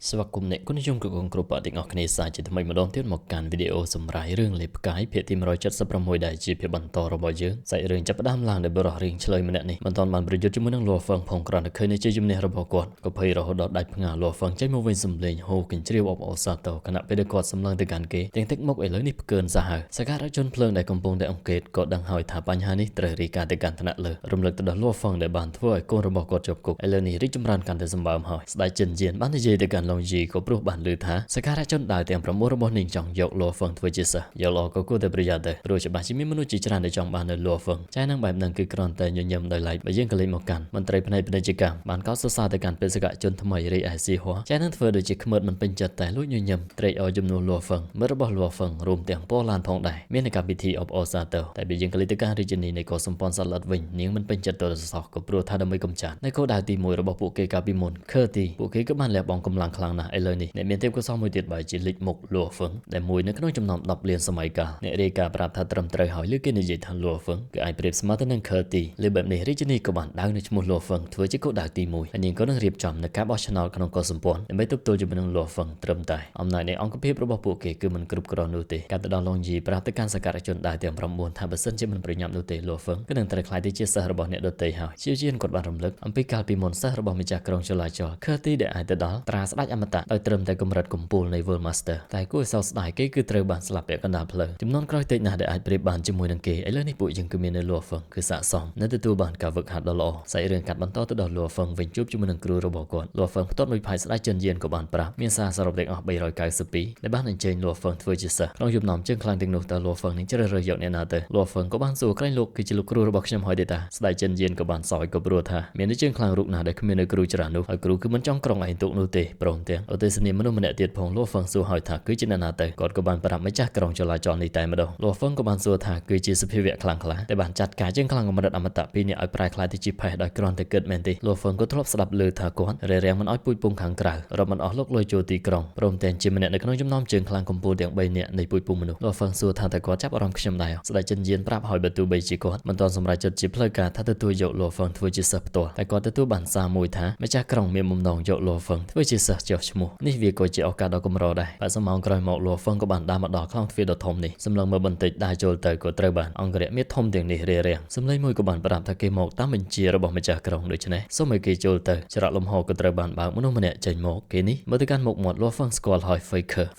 สวัสดีអ្នកគុណខ្ញុំគឺកងគ្រូបដិងអស់គ្នាសាជាថ្មីម្ដងទៀតមកកាន់វីដេអូសម្រាប់រឿងលេបផ្កាយភាគទី176ដែលជាភាគបន្តរបស់យើងសាច់រឿងចាប់ផ្ដើមឡើងដោយបរិះរៀងឆ្លើយម្នាក់នេះមិនទាន់បានប្រយុទ្ធជាមួយនឹងលួហ្វឹងផងគ្រាន់តែឃើញនៃជ័យជំនះរបស់គាត់ក៏ភ័យរហូតដល់ដាច់ផ្ងាលួហ្វឹងចេញមកវិញសំលេងហូរកញ្ជ្រៀវអបអរសាទរខណៈពេលដែលគាត់សម្លឹងទៅកាន់គេទាំងទឹកមុខឥឡូវនេះផ្កើនសាហាវសការជនភ្លើងដែលកំពុងតែអង្កេតក៏ដឹងហើយថាបញ្ហានេះត្រូវរាយការណ៍ទៅកាន់ថ្នាក់លើរំលឹកទៅដល់លួហ្វឹងដែលបានធ្វើឲ្យកូនរបស់គាត់ជាប់គុកឥឡូវនេះរីកចម្រើនកាន់តែសម្បើមហើយស្ដេចចិនយានបាននិយាយទៅកាន់ឡុងយីក៏ព្រោះបានឮថាសការជនដើរទាំង9របស់នាងចង់យកលួហ្វឹងធ្វើជាសិស្សយកល្អក៏គួរតែប្រយ័ត្នដែរព្រោះច្បាស់ជាមានមនុស្សជាច្រើនដែលចង់បាននៅលួហ្វឹងចែនឹងបែបហ្នឹងគឺគ្រាន់តែញញឹមដោយឡែកបើយើងក៏លេចមកកាន់មន្ត្រីផ្នែកពាណិជ្ជកម្មបានកោតសរសើរទៅកាន់បេសកជនថ្មីរីឯស៊ីហួរចែនឹងធ្វើដូចជាខ្មឺតមិនពេញចិត្តតែលួចញញឹមត្រេកអរជំនួសលួហ្វឹងមិត្តរបស់លួហ្វឹងរួមទាំងប៉ូឡានផងដែរមានកម្មវិធីអបអរសាទរតែបើយើងក៏លេចទៅកាន់រាជធានីនៃកោសម្ព័ន្ធសត្វល្អិតវិញនាងមិនពេញចិត្តទៅសោះក៏ព្រោះថាដើម្បីកំចាត់នៅគោលដៅទី1របស់ពួកគេកាលពីមុនខឺទីពួកគេក៏បានលះបង់កម្លាំងខ្លាំងណាស់ឥឡូវនេះអ្នកមានទេពកោសល្យមួយទៀតបែរជាលេចមុខលួហ្វឹងដែលមួយនៅក្នុងចំណោម10លានសម័យកាលអ្នករាយការណ៍ប្រាប់ថាត្រឹមត្រូវហើយឬគេនិយាយថាលួហ្វឹងគឺអាចប្រៀបស្មើទៅនឹងខឺទីលើបែបនេះរាជធានីក៏បានដៅនៅឈ្មោះលួហ្វឹងធ្វើជាគោលដៅទី1ហើយនាងក៏នឹងរៀបចំនៅការបោះឆ្នោតក្នុងកោសម្ព័ន្ធដើម្បីទប់ទល់ជាមួយនឹងលួហ្វឹងត្រឹមតែអំណាចនៃអង្គភាពរបស់ពួកគេគឺមិនគ្រប់គ្រាន់នោះទេការទៅដល់ឡុងយីប្រាប់ទៅកាន់សកម្មជនដែរទាំង9ថាបើសិនជាមិនប្រញាប់នោះទេលួហ្វឹងក៏នឹងត្រូវខ្លាយទៅជាសិស្សរបស់អ្នកដទៃហើយជាជាគាត់បានរំលឹកអំពីកាលពីមុនសិស្សរបស់ម្ចាស់ក្រុងចលាចលខឺទីដែលអាចទៅដល់ត្រាស្ដេចអមតៈដោយត្រឹមតែកម្រិតកំពូលនៃ World Master តែគួរឲ្យសោកស្ដាយគេគឺត្រូវបានស្លាប់ពាក់កណ្ដាលផ្លូវចំនួនក្រោយតិចណាស់ដែលអាចប្រៀបបានជាមួយនឹងគេឥឡូវនេះពួកយើងគឺមាននៅលួហ្វឹងគឺស័ក្តិសមនៅទទួលបានការវឹកហាត់ដ៏ល្អសាច់រឿងកាត់បន្តទៅដល់លួហ្វឹងវិញជួបជាមួយនឹងគ្រូរបស់គាត់លួហ្វឹងផ្ទាត់មួយផាយស្ដេចចិនយានក៏បានប្រាប់មានសារសរុបទាំងអស់392ដែលបានអញ្ជើញលួហ្វឹងធ្វើជាសិស្សក្នុងចំណោមជើងខ្លាំងទាំងនោះតើលួហ្វឹងនឹងជ្រើសរើសយកអ្នកណាទៅលួហ្វឹងក៏បានសួរក្រែងលោកគឺជាលោកគ្រូរបស់ខ្ញុំហើយទេតាស្ដេចចិនយានក៏បានសោយក៏ព្រោះថាមានជើងខ្លាំងរូបណាដែលគ្មាននៅគ្រូច្រើននោះហើយគ្រូគឺមិនចង់ក្រុងឯងទុកនោះទេព្រមទាំងឧទ្ទេសនីមនុស្សម្នាក់ទៀតផងលួហ្វឹងសួរហើយថាគឺជាអ្នកណាទៅគាត់ក៏បានប្រាប់ម្ចាស់ក្រុងចលាចលនេះតែម្ដងលួហ្វឹងក៏បានសួរថាគឺជាសភាវៈខ្លាំងក្លាដែលបានចាត់ការជើងខ្លាំងកម្រិតអមតៈពីរនាក់ឲ្យប្រែក្លាយទៅជាផេះដោយគ្រាន់តែគិតមែនទេលួហ្វឹងក៏ធ្លាប់ស្ដាប់ឮថាគាត់រារាំងមិនឲ្យពូជពងខាងក្រៅរំមិនអស់លោកលុយចូលទីក្រុងព្រមទាំងជាម្នាក់នៅក្នុងចំណោមជើងខ្លាំងកម្ពុជាទាំង3នាក់នៃពូជពងមនុស្សលួហ្វឹងសួរថាតើគាត់ចាប់អារម្មណ៍ខ្ញុំដែរស្ដេចចិនយានប្រាប់ឲ្យបើទោះបីជាគាត់មិនទាន់សម្រេចចិត្តជាផ្លូវការថាទទួលយកលួហ្វឹងធ្វើជាសិស្សផ្ទាល់តែគាត់ទទួលបានសារមួយថាម្ចាស់ក្រុងមានបំណងយកលួហ្វឹងធ្វើជាសិស្សចុះឈ្មោះនេះវាក៏ជាឱកាសដ៏កម្រដែរបើសមោងក្រោយមកលួហ្វឹងក៏បានដើរមកដល់ខ្លោងទ្វារដ៏ធំនេះសម្លឹងមើលបន្តិចដើរចូលទៅក៏ត្រូវបានអង្គរៈមាសធំទាំងនេះរារាំងសម្លេងមួយក៏បានប្រាប់ថាគេមកតាមបញ្ជារបស់ម្ចាស់ក្រុងដូច្នេះសូមឲ្យគេចូលទៅច្រកលំហក៏ត្រូវបានបើកមនុស្សម្នាក់ចេញមកគេនេះមើលទៅកាន់មុខមាត់លួហ្វឹងស្គាល់ហើយ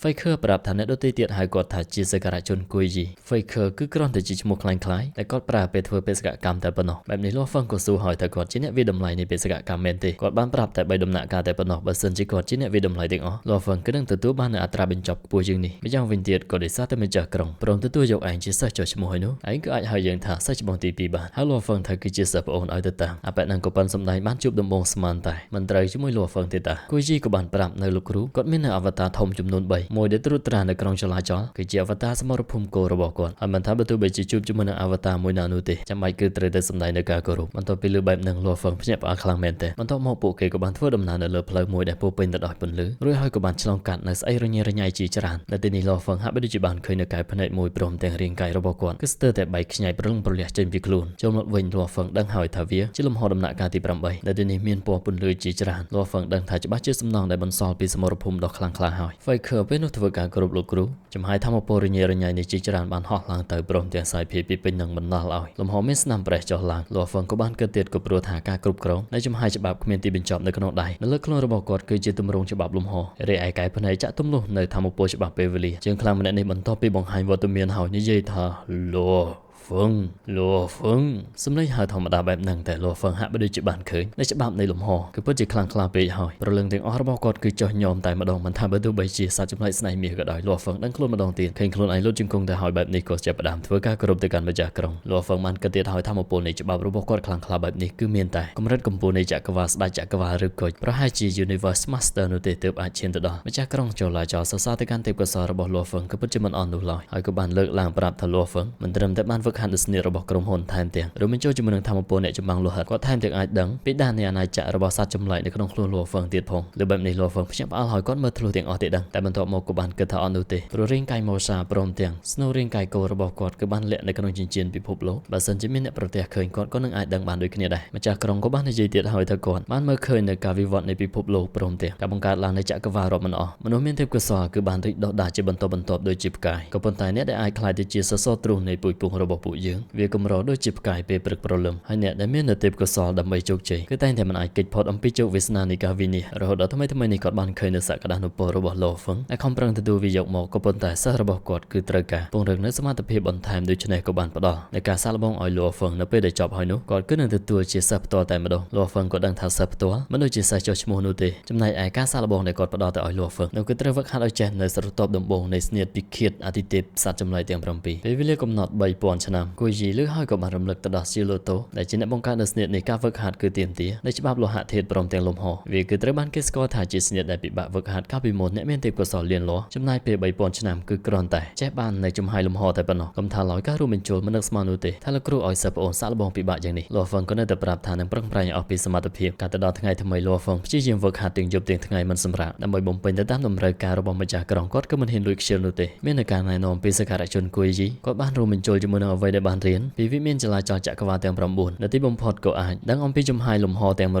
Faker ប្រាប់ថាអ្នកដទៃទៀតហៅគាត់ថាជាសក្ការៈជនគួយយី Faker គឺគ្រាន់តែជាឈ្មោះคล้ายៗតែគាត់ប្រើពេលធ្វើបេសកកម្មតែប៉ុណ្ណោះបែបនេះលួហ្វឹងក៏សួរហើយថាគាត់ជាអ្នកវិតម្លៃនៃបេសកកម្មមែនទេគាត់បានប្រាប់តែ3ដំណាក់កាលតែប៉ុណ្ណោះបើសិនជាគាត់ជាអ្នកវិតម្លៃទាំងអស់លួហ្វឹងគឺនឹងទទួលបាននូវអត្រាបញ្ចប់ខ្ពស់ជាងនេះម្យ៉ាងវិញទៀតក៏ដោយសារតែម្ចាស់ក្រុងព្រមទទួលយកឯងជាសិស្សចុះឈ្មោះហើយនោះឯងក៏អាចហៅយើងថាសិស្សច្បងទី2បានហើយលួហ្វឹងថាគឺជាសិស្សប្អូនឲ្យទៅតាមអបិនឹងក៏ប៉ុនសម្ដែងបានជួបដំបងស្មានតែមិនត្រូវជាមួយលួហ្វឹងទេតាគួយជីក៏បានប្រាប់នៅលោកគ្រូគាត់មាននៅអវតារធំចំនួន3មួយដែលត្រួតត្រានៅក្រុងចលាចលគឺជាអវតារសមរភូមិគោរបស់គាត់ហើយមិនថាបើទោះបីជាជួបជាមួយនឹងអវតារមួយណានោះទេចាំបាច់គឺត្រូវតែសម្ដែងនៅការគោរពបន្ទាប់ពីលើបែបនឹងលួហ្វឹងភ្ញាក់ផ្អើលខ្លាំងមែនទេបន្ទាប់មកពួកគេក៏បានធ្វើដំណើរនៅលើផ្លូវមួយដែលពោពេញទៅដោយពន្លឺរួចហើយក៏បានឆ្លងកាត់នៅស្អីរញ៉េរញ៉ៃជាច្រើននៅទីនេះលួហ្វឹងហាក់បីដូចជាបានឃើញនៅកែភ្នែកមួយព្រមទាំងរាងកាយរបស់គាត់គឺស្ទើរតែបែកខ្ញែកប្រលឹងប្រលះចេញពីខ្លួនចូលមកវិញលួហ្វឹងដឹងហើយថាវាជាលំហដំណាក់កាលទី8នៅទីនេះមានពណ៌ពន្លឺជាច្រើនលួហ្វឹងដឹងថាច្បាស់ជាសំណងដែលបន្សល់ពីសមរភូមិដ៏ខ្លាំងក្លាហើយ Faker ពេលនោះធ្វើការគោរពលោកគ្រូចំហាយធម្មពលរញ៉េរញ៉ៃនេះជាច្រើនបានហោះឡើងទៅព្រមទាំងសាយភាយពីពេញនឹងបណ្ដាលឲ្យលំហមានស្នាមប្រេះចុះឡើងលួហ្វឹងក៏បានគិតទៀតក៏ព្រោះថាការគ្រប់គ្រងនៃចំហាយច្បាប់គ្មានទីបញ្ចប់នៅក្នុងដៃនៅលើខ្លួនរបស់គាត់គឺជាទម្រង់ច្បាប់លំហរីឯកែផ្នែកចាក់ទម្លុះនៅធម្មពលច្បាប់ពេលវេលាជាងខ្លាំងម្នាក់នេះបន្ទាប់ពីបង្ហាញវត្តមានហើយនិយាយថាលួលួហ្វឹងសម្លេងហៅធម្មតាបែបហ្នឹងតែលួហ្វឹងហាក់បីដូចជាបានឃើញនៅច្បាប់នៃលំហគឺពិតជាខ្លាំងក្លាពេកហើយប្រលឹងទាំងអស់របស់គាត់គឺចុះញោមតែម្ដងមិនថាបើទោះបីជាសត្វចម្លែកស្នេហ៍មាសក៏ដោយលួហ្វឹងដឹងខ្លួនម្ដងទៀតឃើញខ្លួនឯងលុតជង្គង់ទៅហើយបែបនេះក៏ចាប់ផ្ដើមធ្វើការគោរពទៅកាន់ម្ចាស់ក្រុងលួហ្វឹងបានគិតទៀតហើយធម្មពលនៃច្បាប់របស់គាត់ខ្លាំងក្លាបែបនេះគឺមានតែកម្រិតកម្ពស់នៃចក្រវាលស្ដេចចក្រវាលឬក៏ប្រហែលជា Universe Master នោះទេទើបអាចឈានទៅដល់ម្ចាស់ក្រុងចលាចលសរសើរទៅកាន់ទេពកោសល្យរបស់លួហ្វឹងគឺពិតជាមិនអន់នោះឡើយហើយក៏បានលើកឡើងប្រាប់ថាលួហ្វឹងមិនត្រឹមតែបានវឹក កហាត់ស្នៀរបស់ក្រុមហ៊ុនថែមទាំងរួមបញ្ចូលជាមួយនឹងធម្មពលអ្នកចម្បាំងលោហិតគាត់ថែមទាំងអាចដឹងពីដាននៃអាណាចក្ររបស់សត្វចម្លែកនៅក្នុងខ្លួនលោហ្វឹងទៀតផងលើបែបនេះលោហ្វឹងភ្ញាក់ផ្អើលហើយគាត់មើលធ្លុះទាំងអស់ទេដឹងតែបន្ទាប់មកក៏បានគិតថាអត់នោះទេព្រោះរាងកាយម៉ូសាព្រមទាំងស្នូរាងកាយគោរបស់គាត់គឺបានលាក់នៅក្នុងចិញ្ចៀនពិភពលោកបើសិនជាមានអ្នកប្រទះឃើញគាត់ក៏នឹងអាចដឹងបានដូចគ្នាដែរម្ចាស់ក្រុងក៏បាននិយាយទៀតហើយថាគាត់បានមើលឃើញនៅការវិវត្តនៃពិភពលោកព្រមទាំងការបង្កើតឡើងនៃចក្រវាឡរាប់មិនអស់មនុស្សមានទេពកោសល្យគឺបានរីកដុះដាលជាបន្តបន្ទាប់ដូចជាផ្កាយក៏ប៉ុន្តែអ្នកដែលអាចខ្លាយទៅជាសសរទ្រូងនៃពូជពស់របស់ពួកយើងវាកម្រដូចជាផ្កាយពេលព្រឹកព្រលឹមហើយអ្នកដែលមានទេពកោសល្យដើម្បីជោគជ័យគឺតែងតែមិនអាចគេចផុតអំពីជោគវាសនានៃការវិនិច្ឆ័យរហូតដល់ថ្មីនេះគាត់បានឃើញនៅសក្តានុពលរបស់លោហ្វឹងដែលខំប្រឹងទទួលវាយកមកក៏ប៉ុន្តែសិស្សរបស់គាត់គឺត្រូវការពង្រឹងនៅសមត្ថភាពបន្ថែមដូច្នេះក៏បានផ្ដល់ในការសាកល្បងឲ្យលោហ្វឹងនៅពេលដែលចប់ហើយនោះគាត់គឺនឹងទទួលជាសិស្សផ្ទាល់តែម្ដងលោហ្វឹងក៏ដឹងថាសិស្សផ្ទាល់មិនដូចជាសិស្សចុះឈ្មោះនោះទេចំណែកឯការសាកល្បងដែលគាត់ផ្ដល់ទៅឲ្យលោហ្វឹងនោះគឺត្រូវវឹកហាត់ឲ្យចេះនៅស្រទាប់ដំបូងនៃស្នៀតពិឃាតអាទិទេពសត្វចម្លែកទាំង7ពេលវេលាកំណត់3000ឆ្នាំគួយយីលើហើយក៏បានរំលឹកទៅដល់ស៊ីឡូតូដែលជាអ្នកបង្កើតនៅស្នៀតនៃការវឹកហាត់គឺទាមទារនៃច្បាប់លោហៈធាតុព្រមទាំងលំហវាគឺត្រូវបានគេស្គាល់ថាជាស្នៀតដែលពិបាកវឹកហាត់កាលពីមុនអ្នកមានទេពកោសល្យលៀនលាស់ចំណាយពេល3000ឆ្នាំគឺគ្រាន់តែចេះបាននៅចំហាយលំហតែប៉ុណ្ណោះកុំថាឡើយការរួមបញ្ចូលមិននឹកស្មាននោះទេថាលោកគ្រូឲ្យសិស្សប្អូនសាកល្បងពិបាកយ៉ាងនេះលោហ្វឹងក៏នៅតែប្រាប់ថានឹងប្រឹងប្រែងអស់ពីសមត្ថភាពកាលទៅដល់ថ្ងៃថ្មីលោហ្វឹងព្យាយាមវឹកហាត់ទាំងយប់ទាំងថ្ងៃមិនសម្រាកដើម្បីបំពេញទៅតាមតម្រូវការរបស់ម្ចាស់ក្រុងគាត់ក៏មិនហ៊ានលួចខ្ជិលនោះទេមាននៅការណែនាំពីសក្ការជនគួយយីគាត់បានរួមបញ្ចូលជាមួយនឹងអ្វីដែលបានរៀនពីវិមានចលាចលចក្រវាឡទាំង9នៅទីបំផុតក៏អាចដឹងអំពីចំហាយលំហទាំង108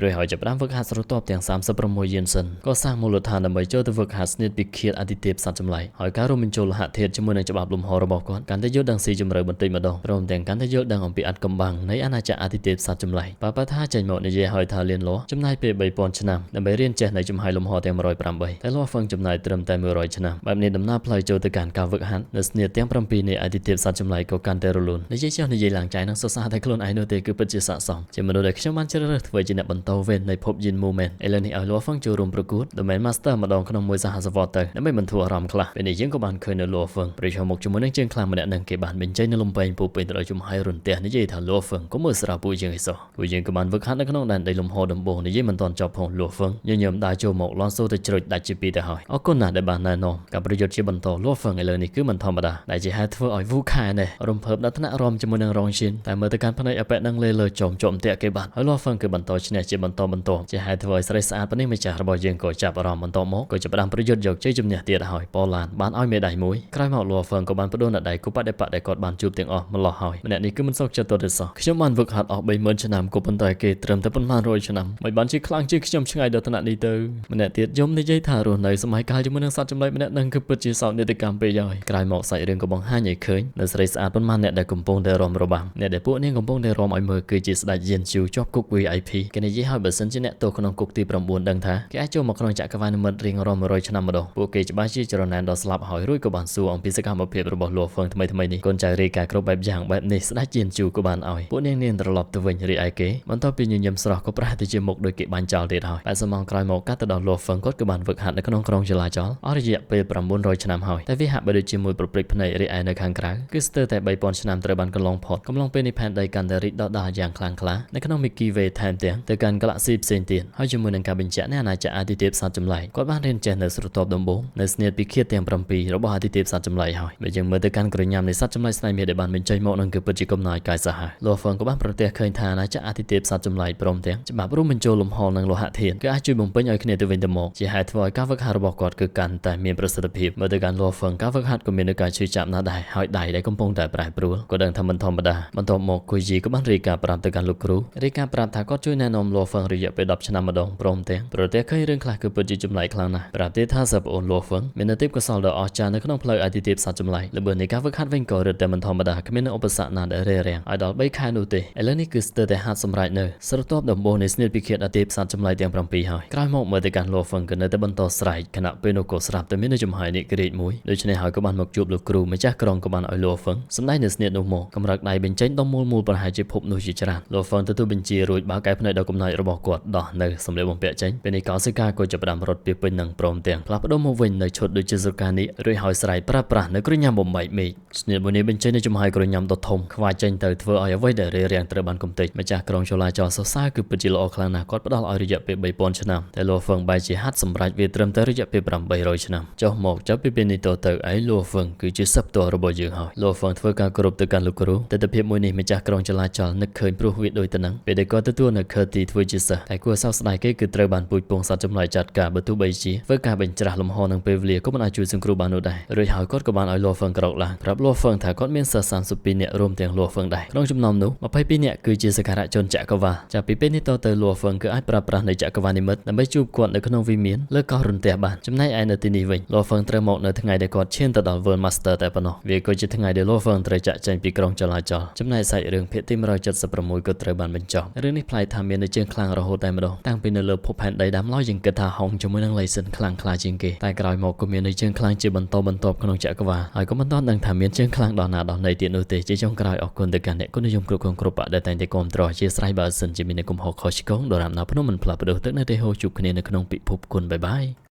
រួចហើយចាប់ផ្ដើមវឹកហាត់ស្រទាប់ទាំង36យានសិនក៏សាសមូលដ្ឋានដើម្បីចូលទៅវឹកហាត់ស្នៀតពិឃាតអាទិទេពសត្វចម្លែកហើយការរួមបញ្ចូលលោហៈធាតុជាមួយនឹងច្បាប់លំហរបស់គាត់កាន់តែយល់ដឹងស៊ីជម្រៅបន្តិចម្ដងព្រមទាំងកាន់តែយល់ដឹងអំពីអត្ថកម្បាំងនៃអាណាចក្រអាទិទេពសត្វចម្លែកប៉ាថាចេញមកនិយាយឲ្យថាលៀនលាស់ចំណាយពេល3000ឆ្នាំដើម្បីរៀនចេះនៅចំហាយលំហទាំង108តែលោហ្វឹងចំណាយត្រឹមតែ100ឆ្នាំបែបនេះដំណើរផ្លូវចូលទៅកាន់ការវឹកហាត់នៅស្នៀតទាំង7នៃអាទិទេពសត្វចម្លែកក៏កាន់តែរលូននិយាយចុះនិយាយឡើងចៃនឹងសរសើរតែខ្លួនឯងនោះទេគឺពិតជាស័ក្តិសមជាមនុស្សដែលខ្ញុំបានជ្រើសរើសធ្វើជាអ្នកបន្តវេននៃភពយិន Movement ឥឡូវនេះឲ្យលោហ្វឹងចូលរួមប្រកួត Domain Master ម្ដងក្នុងមួយសហសវត្សទៅដើម្បីបន្ធូរអារម្មណ៍ខ្លះពេលនេះយើងក៏បានឃើញនៅលោហ្វឹងប្រឈមមុខជាមួយនឹងជើងខ្លាំងម្នាក់នឹងគេបានបញ្ចេញនៅលំពេងពោពេញទៅដោយជំហាយរន្ទះនិយាយថាលោហ្វឹងក៏មើលស្រាលពួកយើងឯសោះពួកយើងក៏បានវឹកហាត់នៅក្នុងដែនដីលំហដំបូងនិយាយមិនទាន់ចប់ផងលោហ្វឹងញញឹមដើរចូលមកលន់សូទៅជ្រុចដាច់ជាពីរទៅហើយអរគុណណាស់ដែលបានណែនាំការប្រយុទ្ធជាបន្តលោហ្វឹងឥឡូវនេះគឺមិនធម្មតាដែលជាហេតុធ្វើឲ្យវូខែនេះរំភើបដល់ថ្នាក់រំជាមួយនឹងរងឈិនតែមើលទៅកាន់ភ្នែកអប៉ែនឹងលេលើចំតាក់គេបាត់ហើយលោហ្វឹងគឺបន្តឈ្នះជាបន្តជាហេតុធ្វើឲ្យស្រីស្អាតប៉ុណ្នេះម្ចាស់របស់យើងក៏ចាប់អារម្មណ៍បន្តមកក៏ចាប់ផ្ដើមប្រយុទ្ធយកជ័យជំនះទៀតហើយប៉ូឡានបានឲ្យមេដាយមួយក្រោយមកលោហ្វឹងក៏បានបដូរដៃគូបដិបត្តិដែលគាត់បានជួបទាំងអស់ម្លោះហើយម្នាក់នេះគឺមិនសុខចិត្តទៅសោះខ្ញុំបានវឹកហាត់អស់30000ឆ្នាំក៏ប៉ុន្តែគេត្រឹមតែប៉ុន្មានរយឆ្នាំមិនបានជាខ្លាំងជាងខ្ញុំឆ្ងាយដល់ថ្នាក់នេះទៅម្នាក់ទៀតយំនិយាយថារស់នៅសម័យកាលជាមួយនឹងសត្វចម្លែកម្នាក់នឹងគឺពិតជាសោកនាដកម្មពេកហើយក្រោយមកសាច់រឿងក៏បង្ហាញឲ្យឃើញនៅស្រីស្អាតប៉ុន្មានអ្នកដែលកំពុងតែរំរបាំអ្នកដែលពួកនាងកំពុងតែរំឲ្យមើលគឺជាស្ដេចយៀនជូជាប់គុក VIP គេនិយាយឲ្យបើសិនជាអ្នកទោសក្នុងគុកទី9ដឹងថាគេអាចចូលមកក្នុងចក្រវាឡនិមិត្តរៀងរាល់100ឆ្នាំម្ដងពួកគេច្បាស់ជាចរណែនដល់ស្លាប់ហើយរួចក៏បានសួរអំពីសកម្មភាពរបស់លោហ្វឹងថ្មីនេះកូនចៅរាយការណ៍គ្រប់បែបយ៉ាងបែបនេះស្ដេចយៀនជូក៏បានឲ្យពួកនាងត្រឡប់ទៅវិញរីឯគេបន្ទាប់ពីញញឹមស្រស់ក៏ប្រហែលទៅជាមុខដោយគេបាញ់ចោលទៀតហើយតែសមងក្រោយមកកាត់ទៅដល់លោហ្វឹងគាត់ក៏បានវឹកហាត់នៅក្នុងក្រុងចលាចលអស់រយៈពេល900ឆ្នាំហើយតែវាហាក់បីដូចជាមួយប្រព្រឹត្តភ្នែករីឯនៅខាងក្រៅគឺស្ទើរតែ3000ឆ្នាំត្រូវបានកន្លងផុតកំឡុងពេលនេះផែនដីកាន់តែរីកដុះដាលយ៉ាងខ្លាំងក្លានៅក្នុង Milky Way ថែមទាំងទៅកាន់ Galaxy ផ្សេងទៀតហើយជាមួយនឹងការបញ្ជាក់នៃអាណាចក្រអាទិទេពសត្វចម្លែកគាត់បានរៀនចេះនៅស្រទាប់ដំបូងនៅស្នៀតពិឃាតទាំង7របស់អាទិទេពសត្វចម្លែកហើយបើយើងមើលទៅកាន់ក្រញាំនៃសត្វចម្លែកស្នៃមាសដែលបានបញ្ចេញមកនឹងគឺពិតជាកំណាយកាយសាហាវលោហ្វឹងក៏បានប្រទះឃើញថាអាណាចក្រអាទិទេពសត្វចម្លែកព្រមទាំងច្បាប់រួមបញ្ចូលលំហនិងលោហៈធាតុគឺអាចជួយបំពេញឲ្យគ្នាទៅវិញទៅមកជាហេតុធ្វើឲ្យការវឹកហាត់របស់គាត់គឺកាន់តែមានប្រសិទ្ធភាពមើលទៅកាន់លោហ្វឹងការវឹកហាត់ក៏មានការជួយចាប់ណាស់ដែរហើយដៃដែលកំពុងតែប្រែប្រួលក៏ដឹងថាមិនធម្មតាបន្ទាប់មកគូយីក៏បានរាយការណ៍ប្រាប់ទៅកាន់លោកគ្រូរាយការណ៍ប្រាប់ថាគាត់ជួយណែនាំលោហ្វឹងរយៈពេល10ឆ្នាំម្ដងព្រមទាំងប្រទះឃើញរឿងខ្លះគឺពិតជាចម្លែកខ្លាំងណាស់ប្រាប់ទៀតថាសិស្សប្អូនលោហ្វឹងមានទេពកោសល្យដ៏អស្ចារ្យនៅក្នុងផ្លូវអាទិទេពសត្វចម្លែកល្បឿននៃការវឹកហាត់វិញក៏រឹតតែមិនធម្មតាគ្មានឧបសគ្គណាដែលរារាំងឲ្យដល់3ខែនោះទេឥឡូវនេះគឺស្ទើរតែហាត់សម្រេចនៅស្រទាប់ដំបូងនៃស្នៀតពិឃាតអាទិទេពសត្វចម្លែកទាំង7ហើយក្រោយមកមើលទៅកាន់លោហ្វឹងក៏នៅតែបន្តស្រែកខណៈពេលនោះក៏ស្រាប់តែមាននៅចំហាយនេះក្រេតមួយដូច្នេះហើយក៏បានមកជួបលោកគ្រូម្ចាស់ក្រុងក៏បានឲ្យលោហ្វឹងសម្ដែងនៅស្នៀតនោះមកកម្រើកដៃបញ្ចេញដុំមូលប្រហែលជាភពនោះជាច្រើនលោហ្វឹងទទួលបញ្ជារួចបើកែភ្នែកដល់កំណាចរបស់គាត់ដោះនៅសម្លៀកបំពាក់ចេញពេលនេះកោសិកាក៏ចាប់ផ្ដើមរត់ពីពេញនឹងព្រមទាំងផ្លាស់ប្ដូរមកវិញនៅឈុតដូចជាសុកានីរួចហើយស្រែកប្រាស់នៅក្រញាំបំបែកមេឃស្នៀតមួយនេះបញ្ចេញនៅចំហាយក្រញាំដ៏ធំខ្វាយចេញទៅធ្វើឲ្យអ្វីដែលរារាំងត្រូវបានកំទេចម្ចាស់ក្រុងចលាចលសរសើរគឺពិតជាល្អខ្លាំងណាស់គាត់ផ្ដល់ឲ្យរយៈពេល3000ឆ្នាំតែលោហ្វឹងបែរជាហាត់សម្រេចវាត្រឹមតែរយៈពេល800ឆ្នាំចុះមកចាប់ពីពេលនេះទៅឯលោហ្វឹងគឺជាសិស្សផ្ទាល់របស់យើងហើយលោហ្វឹង ធ្វើការគោរពទៅកាន់លោកគ្រូតែភាពមួយនេះម្ចាស់ក្រុងចលាចលនឹកឃើញព្រោះវាដូចទៅនឹងពេលដែលគាត់ទទួលនៅខើទីធ្វើជាសិស្សតែគួរសោកស្ដាយគេគឺត្រូវបានពូជពងសត្វចម្លើយចាត់ការបើទោះបីជាធ្វើការបញ្ច្រាស់លំហនឹងពេលវេលាក៏មិនអាចជួយសង្គ្រោះបាននោះដែររួចហើយគាត់ក៏បានឲ្យលួហ្វឹងក្រោកឡើងប្រាប់លួហ្វឹងថាគាត់មានសិស្ស32នាក់រួមទាំងលួហ្វឹងដែរក្នុងចំណោមនោះ22នាក់គឺជាសក្ការៈជនចក្រវាលចាប់ពីពេលនេះតទៅលួហ្វឹងគឺអាចប្រើប្រាស់នៃចក្រវាលនិមិត្តដើម្បីជួបគាត់នៅក្នុងវិមានលើកោះរន្ទះបានចំណែកឯនៅទីនេះវិញលួហ្វឹងត្រូវមកនៅថ្ងៃដែលគាត់ឈានទៅដល់ World Master តែប៉ុណ្ណោះវាក៏ជាថ្ងៃដែលលួហ្វឹងត្រូវចាក់ចែងពីក្រុងចលាចលចំណែកសាច់រឿងភាគទី176ក៏ត្រូវបានបញ្ចប់រឿងនេះប្លែកថាមាននៅជើងខ្លាំងរហូតតែម្ដងតាំងពីនៅលើភពផែនដីដាំឡើយយើងគិតថាហុងជាមួយនឹង Layson ខ្លាំងក្លាជាងគេតែក្រោយមកក៏មាននៅជើងខ្លាំងជាបន្តបន្ទាប់ក្នុងចក្រវាលហើយក៏មិនទាន់ដឹងថាមានជើងខ្លាំងដល់ណាដល់ណីទៀតនោះទេជាចុងក្រោយអរគុណទៅកាន់អ្នកគុណនិយមគ្រប់គ្រប់បាក់ដែលតែងតែគាំទ្រអធិស្ឋានបើសិនជាមានកំហុសខុសឆ្គងដរាបណាភ្នំមិនផ្លាស់ប្ដូរទឹកនៅទេហូជួបគ្នានៅក្នុងពិភពគុណបាយបាយ